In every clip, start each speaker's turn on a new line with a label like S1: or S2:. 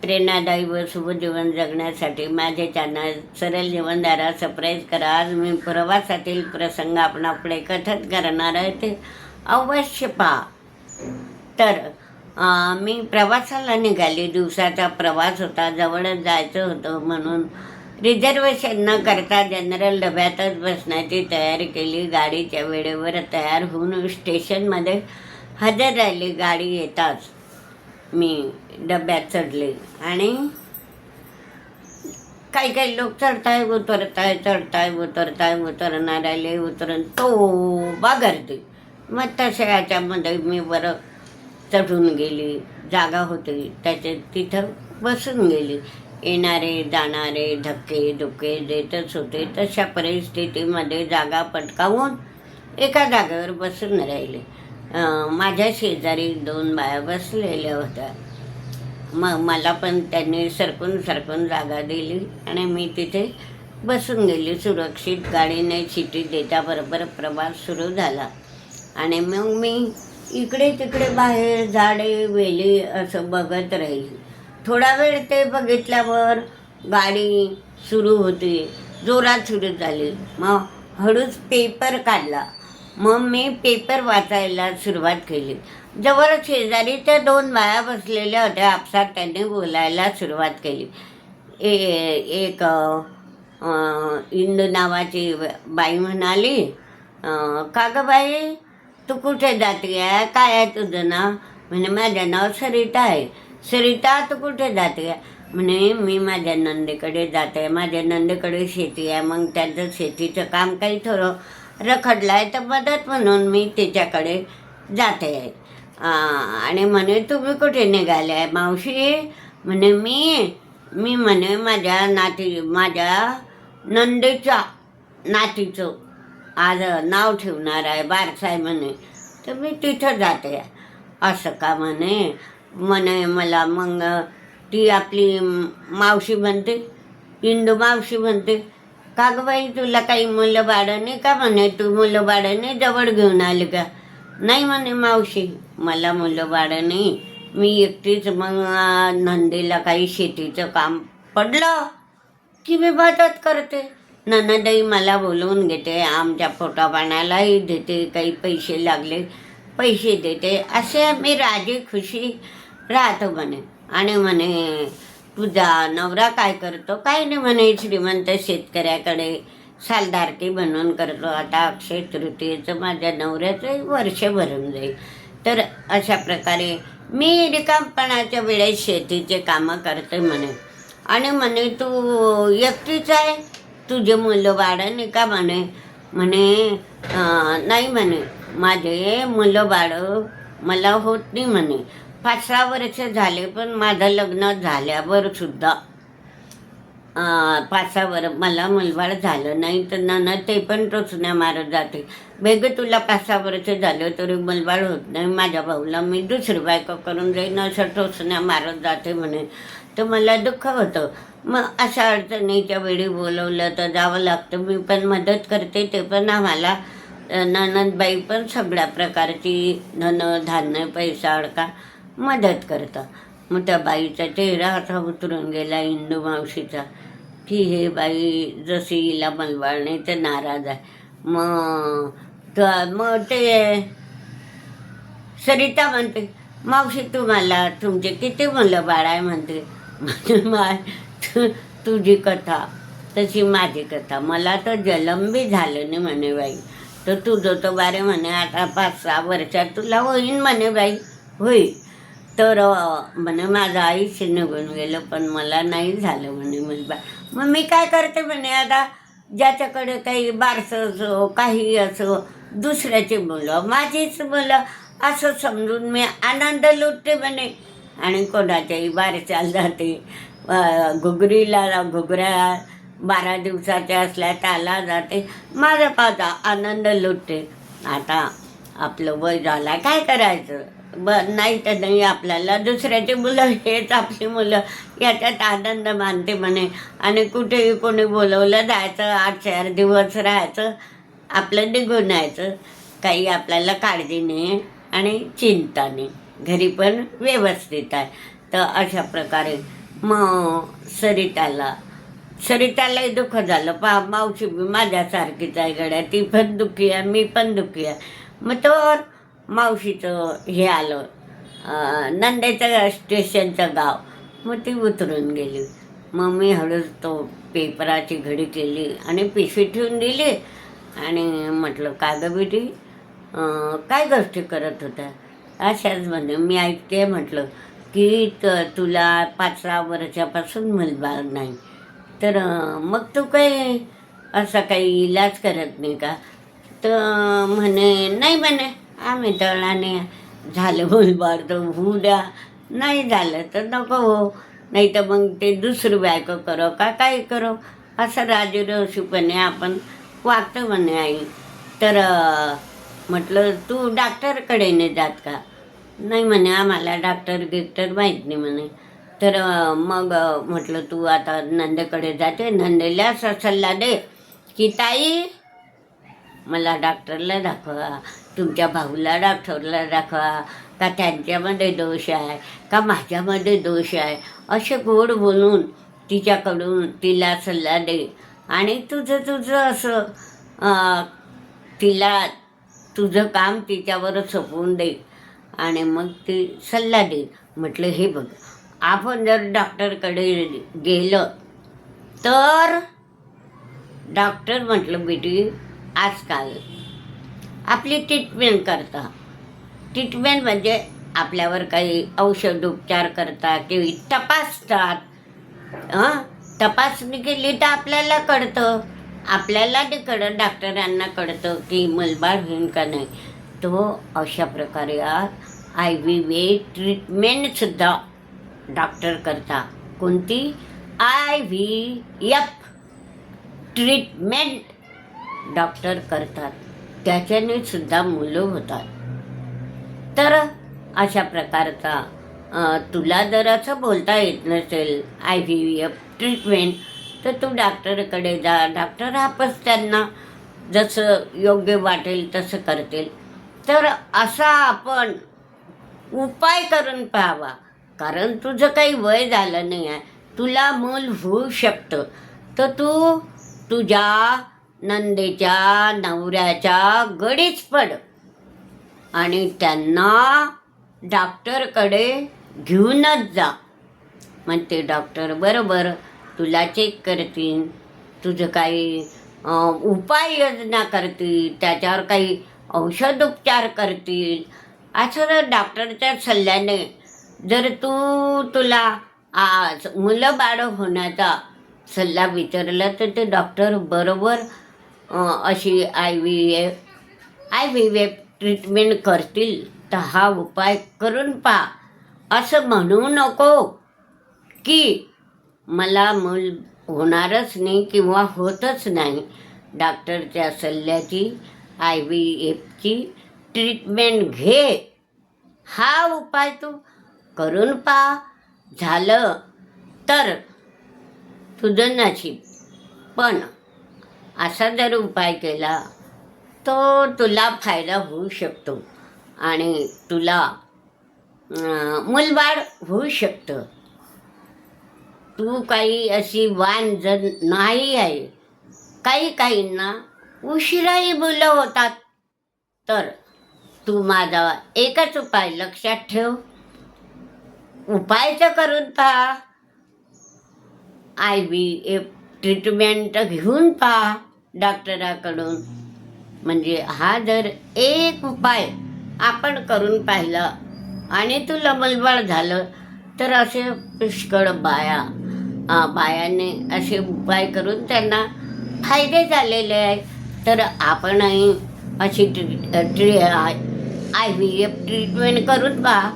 S1: प्रेरणादायी व शुभ जीवन जगण्यासाठी माझे चॅनल सरळ जीवनधारा सबस्क्राईब करा. आज मी प्रवासातील प्रसंग आपणाकडे कथन करणार आहे, ते अवश्य पहा. तर मी प्रवासाला निघाली. दिवसाचा प्रवास होता, जवळच जायचं होतं म्हणून रिझर्वेशन न करता जनरल डब्यातच बसण्याची तयारी केली. गाडीच्या वेळेवर तयार होऊन स्टेशनमध्ये हजर राहिली. गाडी येताच मी डब्यात चढले आणि काही काही लोक चढताय उतरणार आले, उतरून तो गर्दी. मग तशा याच्यामध्ये मी बरं चढून गेली. जागा होती त्याच्या तिथं बसून गेली. येणारे जाणारे धक्के धुक्के देतच होते. तशा परिस्थितीमध्ये जागा पटकावून एका जागेवर बसून राहिले. माझ्या शेजारी 2 बाया बसलेल्या होत्या. मग मला पण त्यांनी सरकून जागा दिली आणि मी तिथे बसून गेली. सुरक्षित गाडीने शिटी देताबरोबर प्रवास सुरू झाला आणि मग मी इकडे तिकडे बाहेर झाडे वेली असं बघत राहिली. थोडा वेळ ते बघितल्यावर गाडी सुरू होती, जोरात सुरू झाली. मग हळूच पेपर काढला. मग मी पेपर वाचायला सुरुवात केली. जवळ शेजारी त्या 2 बाया बसलेल्या होत्या. आपसात त्यांनी बोलायला सुरुवात केली. एक इंदू नावाची बाई म्हणाली, का गं बाई, तू कुठे जाते आहे, काय आहे तुझं नाव? म्हणे माझं नाव सरिता आहे. सरिता, तू कुठे जाते आहे? म्हणे मी माझ्या नंदेकडे जाते. माझ्या नंदेकडे शेती आहे. मग त्यांचं शेतीचं काम काही थोडं रखडलं आहे, तर मदत म्हणून मी तिच्याकडे जाते आहे. आणि म्हणे तुम्ही कुठे निघाले आहे मावशी? म्हणे मी म्हणे माझ्या नंदेच्या नातीचं आज नाव ठेवणार आहे, बारसा आहे म्हणे, तर मी तिथं जाते आहे. असं का? म्हणे मला मग ती आपली मावशी म्हणते, इंदू मावशी म्हणते, का गं बाई, तुला काही मुलं बाळं नाही का? म्हणे तू मुलं बाळं नाही जवळ घेऊन आली का? नाही म्हणे मावशी, मला मुलं बाळं नाही, मी एकटीच. मग नंदीला काही शेतीचं काम पडलं की मी मदत करते. ननदही मला बोलवून घेते, आमच्या पोटापाण्यालाही देते, काही पैसे लागले पैसे देते. असे मी राजी खुशी राहतो म्हणे. आणि म्हणे तुझा नवरा काय करतो? काय नाही म्हणे, श्रीमंत शेतकऱ्याकडे सालधारती बनवून करतो. आता अक्षय तृतीयेचं माझ्या नवऱ्याचंही वर्ष भरून जाईल. तर अशा प्रकारे मी रिकामपणाच्या वेळेस शेतीचे कामं करते म्हणे. आणि म्हणे तू एकटीच आहे, तुझे मुलं बाळं नाही का? म्हणे नाही म्हणे, माझे मुलं बाळं मला होत नाही म्हणे. 5-6 वर्ष झाले, पण माझं लग्न झाल्यावर सुद्धा 5-6 वर्ष मला मुलबाळ झालं नाही. तर नंतर ते पण टोचण्या मारत जाते, बेग तुला 5-6 वर्ष झालं तरी मुलबाळ होत नाही, माझ्या भाऊला मी दुसरी बायको करून जाईन, असं टोचण्या मारत जाते म्हणे. तर मला दुःख होतं. मग अशा अडचणीच्या वेळी बोलवलं तर जावं लागतं. मी पण मदत करते. ते पण आम्हाला ननदबाई पण सगळ्या प्रकारची धान्य पैसा अडका मदत करतं. मग त्या बाईचा चेहरा असा उतरून गेला, इंदू मावशीचा, की हे बाई जशी हिला मलबाळ नाही तर नाराज आहे. मग ते सरिता म्हणते, मावशी तुम्हाला तुमचे किती मुलं बाळ आहे? म्हणते तुझी कथा तशी माझी कथा, मला तर जन्म बी झालं नाही म्हणे बाई. तर तुझं तर बारे म्हणे आता 5-6 वर्षात तुला होईन म्हणे बाई. होईल. तर म्हणे माझं आयुष्य निघून गेलं पण मला नाही झालं म्हणे मुलगा. मग मी काय करते म्हणे, आता ज्याच्याकडे काही बारसं असो काही असो, दुसऱ्याची मुलं माझीच मुलं असं समजून मी आनंद लुटते म्हणे. आणि कोणाच्याही बारशाला जाते, घुगऱ्या 12 दिवसाच्या असल्या त्याला जाते, माझा आनंद लुटते. आता आपलं वय झालं, काय करायचं? नाही तर नाही, आपल्याला दुसऱ्याची मुलं हेच आपली मुलं, याच्यात आनंद मानते म्हणे. आणि कुठेही कोणी बोलवलं जायचं, 8-4 दिवस राहायचं, आपलं निघून यायचं. काही आपल्याला काळजी नाही आणि चिंता नाही, घरी पण व्यवस्थित आहे. तर अशा प्रकारे मग सरितालाही दुःख झालं, मावशी बी माझ्यासारखीच आहे गड्या, ती पण दुःखी आहे, मी पण दुःखी आहे. मग तर मावशीचं हे आलं, नंदेचं स्टेशनचं गाव. मग ती उतरून गेली. मग मी हळूच तो पेपराची घडी केली आणि पिशवी ठेवून दिली आणि म्हटलं का गं बेटी, काय गोष्टी करत होत्या? अशाच म्हणजे मी ऐकते म्हटलं की तुला 5-6 वर्षापासून मुलबाळ नाही, तर मग तू काही असा काही इलाज करत नाही का? तर म्हणे नाही, म्हणे आम्ही तळाने झालं मुलबाळ तर होऊ द्या, नाही झालं तर नको हो, नाही तर मग ते दुसरी बायको करो का काही करो, असं राजरोशीपणे आपण वागतो म्हणे आई. तर म्हटलं तू डॉक्टरकडे नाही जात का? नाही म्हणे आम्हाला डॉक्टर गिक्टर माहीत नाही म्हणे. तर मग म्हटलं तू आता नंदेकडे जाते, नंदेला असा सल्ला दे की ताई मला डॉक्टरला दाखवा, तुमच्या भाऊला डॉक्टरला दाखवा, का त्यांच्यामध्ये दोष आहे का माझ्यामध्ये दोष आहे, असे गोड बोलून तिच्याकडून तिला सल्ला दे. आणि तुझं असं तिला तुझं काम तिच्यावर सोपवून दे आणि मग ती सल्ला दे. म्हटलं हे बघ, आपण जर डॉक्टरकडे गेलं तर डॉक्टर म्हटलं बेटी आजकाल आपली ट्रीटमेंट करता. ट्रीटमेंट म्हणजे आपल्यावर काही औषधोपचार करता किंवा तपासतात. तपासणी केली तर आपल्याला कळतं, आपल्याला ते कळत डॉक्टरांना कळतं की मुलबाळ होईल का नाही. तो अशा प्रकारे IVF ट्रीटमेंटसुद्धा डॉक्टर करता. कोणती? IVF ट्रीटमेंट डॉक्टर करतात, त्याच्याने सुद्धा मुलं होतात. तर अशा प्रकारचा तुला जर असं बोलता येत नसेल IVF ट्रीटमेंट, तर तू डॉक्टरकडे जा. डॉक्टर आपच त्यांना जसं योग्य वाटेल तसं करतील. तर असा आपण उपाय करून पाहावा, कारण तुझं काही वय झालं नाही आहे, तुला मूल होऊ शकतं. तर तू तुझ्या नंदेच्या नवऱ्याच्या गडीच पड आणि त्यांना डॉक्टरकडे घेऊनच जा. मग ते डॉक्टर बरोबर तुला चेक करतील, तुझं काही उपाययोजना करतील, त्याच्यावर काही औषधोपचार करतील. असं डॉक्टरच्या सल्ल्याने जर तुला मुलं बाळ होण्याचा सल्ला विचारला तर ते डॉक्टर बरोबर अशी IVF ट्रीटमेंट करतील. तर हा उपाय करून पहा. असं म्हणू नको की मला मूल होणारच नाही किंवा होतच नाही. डॉक्टरच्या सल्ल्याची IVFची ट्रीटमेंट घे. हा उपाय तू करून पहा. झालं तर तुझं नशीब. पण असा जर उपाय केला तो तुला फायदा होऊ शकतो आणि तुला मुलबाळ होऊ शकतं. तू काही अशी वाण जर नाही आहे, काहींना उशिराही मुलं होतात. तर तू माझा एकच उपाय लक्षात ठेव, उपायचं करून पहा. IVF ट्रीटमेंट घेऊन पहा डॉक्टराकडून. म्हणजे हा जर एक उपाय आपण करून पाहिला आणि तुला मुलबाळ झालं तर असे पुष्कळ बायाने असे उपाय करून त्यांना फायदे झालेले आहे. तर आपणही अशी IVF ट्रीटमेंट करून पहा.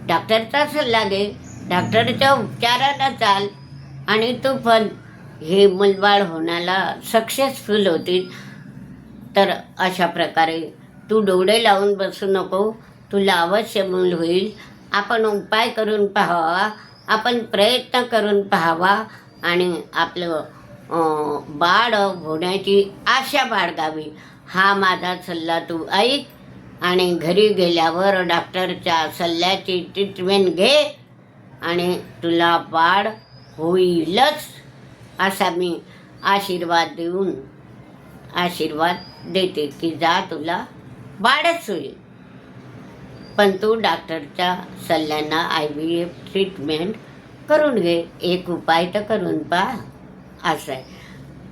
S1: डॉक्टरचा सल्ला घे, डॉक्टरच्या उपचाराला चाल आणि तू पण हे मुलबाळ होण्याला सक्सेसफुल होतील. तर अशा प्रकारे तू डोळे लावून बसू नको, तुला अवश्य मूल होईल. आपण उपाय करून पाहावा, आपण प्रयत्न करून पाहावा आणि आपलं बाळ होण्याची आशा बाळगावी. हा माझा सल्ला तू ऐक आणि घरी गेल्यावर डॉक्टरच्या सल्ल्याची ट्रीटमेंट घे आणि तुला बाळ होईलच असा मी आशीर्वाद देते की जा तुला बाळच होईल. पण तू डॉक्टरच्या सल्ल्यानं IVF ट्रीटमेंट करून घे. एक उपाय तर करून पहा. असं आहे.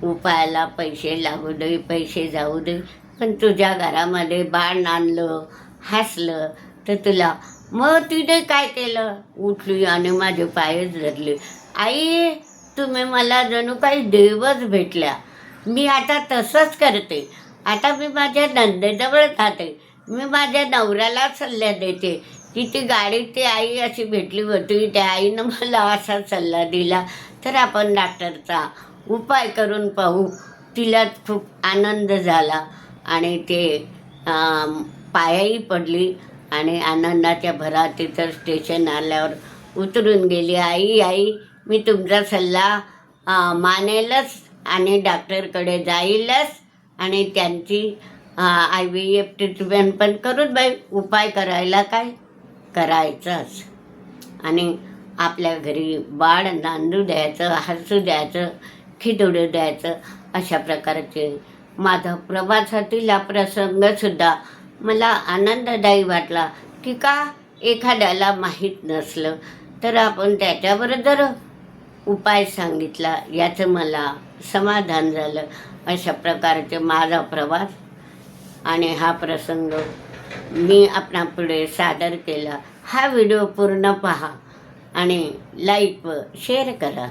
S1: उपायाला पैसे लागू दे, पैसे जाऊ दे, पण तुझ्या घरामध्ये बाळ नांदलं, हसलं तर तुला. मग तिने काय केलं, उठली आणि माझे पायच धरले. आई, तुम्ही मला जणू काही देवच भेटल्या. मी आता तसंच करते. आता मी माझ्या नंदेजवळ जाते. मी माझ्या नवऱ्याला सल्ला देते की ती गाडीत ती आई अशी भेटली होती, त्या आईनं मला असा सल्ला दिला, तर आपण डॉक्टरचा उपाय करून पाहू. तिला खूप आनंद झाला आणि ते पायाही पडली आणि आनंदाच्या भरात तिथं स्टेशन आल्यावर उतरून गेली. आई, मी तुमचा सल्ला मानेलच आणि डॉक्टरकडे जाईलच आणि त्यांची IVF ट्रीटमेंट पण करून बाई. उपाय करायला काय करायचंच आणि आपल्या घरी बाळ नांदू द्यायचं, हसू द्यायचं, खिदुडू द्यायचं. अशा प्रकारचे माझा प्रवासातील हा प्रसंगसुद्धा मला आनंददायी वाटला की का एखाद्याला माहीत नसलं तर आपण त्याच्यावर जर उपाय सांगितला याचं मला समाधान झालं. अशा प्रकारचे माझा प्रवास आणि हा प्रसंग मी आपणापुढे सादर केला. हा व्हिडिओ पूर्ण पहा आणि लाईक व शेअर करा.